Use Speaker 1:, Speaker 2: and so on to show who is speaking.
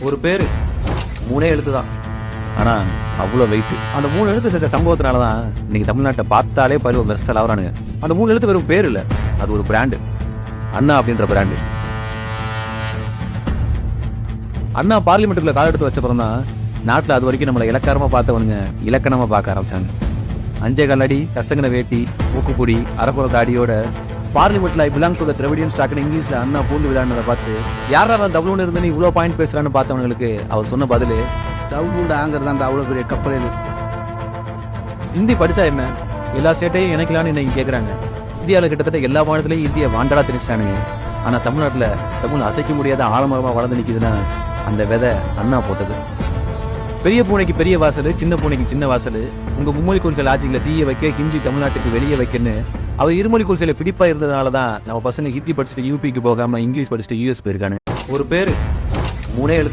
Speaker 1: ஒரு பேரு 3 எழுத்து தான். ஆனா அவ்வளோ வெயிட். அந்த 3 எழுத்து செஞ்ச சம்பவத்தினாலதான் இன்னைக்கு தமிழ்நாட்டை பார்த்தாலே பருவ மெர்சல் ஆகுறானுங்க. அந்த 3 எழுத்து வெறும் பேர் இல்ல, அது ஒரு பிராண்டு. அண்ணா அப்படின்ற பிராண்டு. அண்ணா பார்லிமெண்ட்டுக்குள்ள கால் எடுத்து வச்சப்பறம் தான் நாட்டுல அது வரைக்கும் நம்மளை இலக்காரமா பார்த்தவனுங்க இலக்கணமா பார்க்க ஆரம்பிச்சாங்க. 5 கால் அடி, கசங்கின வேட்டி, மூக்குப்பொடி, அரப்புற தாடியோட பார்லிமெண்ட்ல I belong to the Dravidian ஸ்டாக்னு இங்கிலீஷ்ல அண்ணா பூந்து விளையாடுறத பார்த்து யாரா தவளூன்னு இருந்து இவ்வளவு பாயிண்ட் பேசுறான்னு பார்த்தவங்களுக்கு அவர் சொன்ன பதிலு,
Speaker 2: டவுன் ஆங்கிறதாண்டா அவ்வளோ பெரிய கப்பல்.
Speaker 1: ஹிந்தி படிச்சா என்ன, எல்லா ஸ்டேட்டையும் இணைக்கலான்னு இன்னைக்கு கேட்கறாங்க. இந்தியாவில் கிட்டத்தட்ட எல்லா மாநிலத்திலையும் இந்திய வாண்டடா திணிச்சானுங்க. ஆனா தமிழ்நாட்டுல தமிழ் அசைக்க முடியாத ஆழமரமா வளர்ந்து நிக்குதுன்னா அந்த விதை அண்ணா போட்டது. பெரிய பூனைக்கு பெரிய வாசல், சின்ன பூனைக்கு சின்ன வாசல். உங்க மும்மொழி கொள்கை ஆட்சிகளை தீய வைக்க, ஹிந்தி தமிழ்நாட்டுக்கு வெளியே வைக்கன்னு அவர் இருமொழி கொள்கையில பிடிப்பா இருந்ததுனாலதான் நம்ம பசங்க ஹிந்தி படிச்சுட்டு யூபிக்கு போகாம இங்கிலீஷ் படிச்சுட்டு யூஎஸ் போயிருக்கானு. ஒரு பேரு 3 எழுத்து.